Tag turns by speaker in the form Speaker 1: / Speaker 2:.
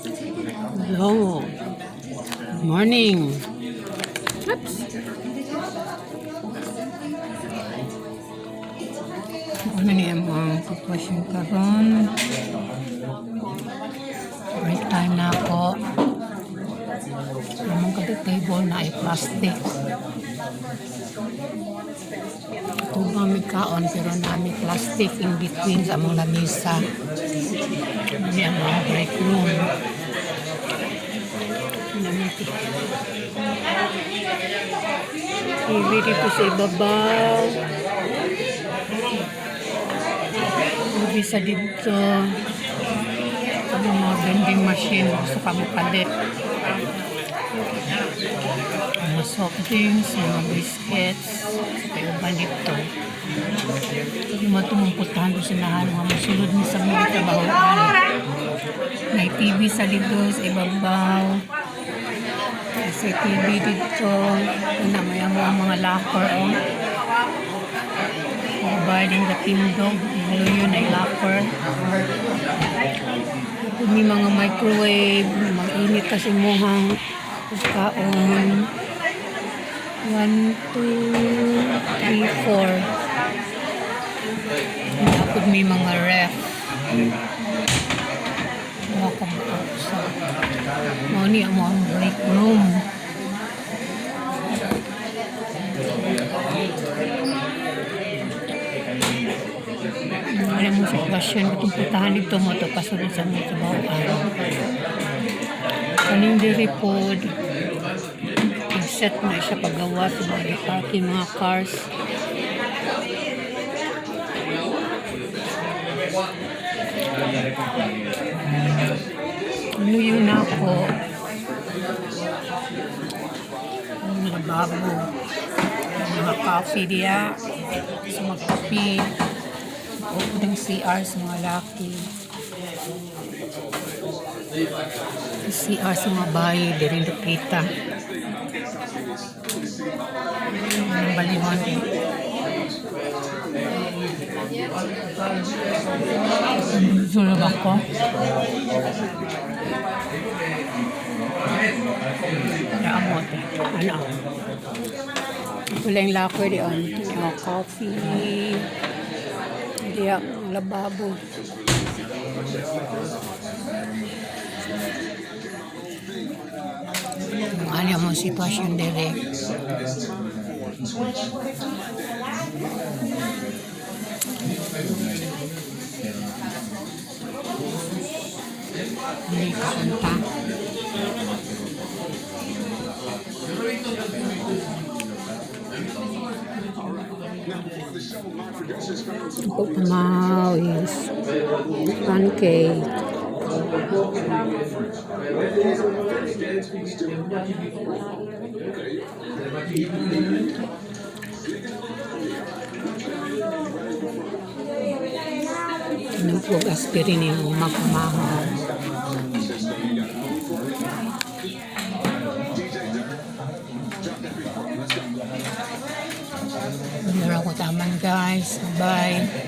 Speaker 1: Hello. Good morning. Oops. Ano niya mga sitwasyon karon? Break time na ako. Among table na ay plastic. Ito ba may kaon pero nami plastic in between sa among lamisa. Ini ang mga break room. TV dito sa ibabaw. TV sa dito. Ano mga vending machine. Gusto ka mapalit. Mga soft drinks, mga biscuits. Kaya ba dito? Yung mga tumungputahan ko sinahan. Mga sulod ni sa mga trabaho. May TV sa dito sa ibabaw. Sa TV dito. Na may mga locker. Kabahin the tindog. Yun ay locker. May mga microwave. Mag-init kasi muhang kaon. 1, 2, 3, 4. Dapat may mga ref. Mau ni ang mga break room. Ano mo sitwasyon itong putahan dito mo ito pasunod sa mga trabaho. Kaning diri pod set na siya paggawa sa mga parking mga cars. Luyo na ako. Mga babo. Mga coffee diya. Sa mga coffee. Ng CR sa mga laki. CR sa mga bahay. Dari lupita. Ang baliwan eh. Sulog ako. Naamot eh. Ano? Wala yung locker diyan. Coffee. Hindi ang lababo. Ano yung sitwasyon dire? Hindi kakanta. Pahungaw is pancake. Nampog aspirin yung magmahal. Meron ko taman guys. Bye.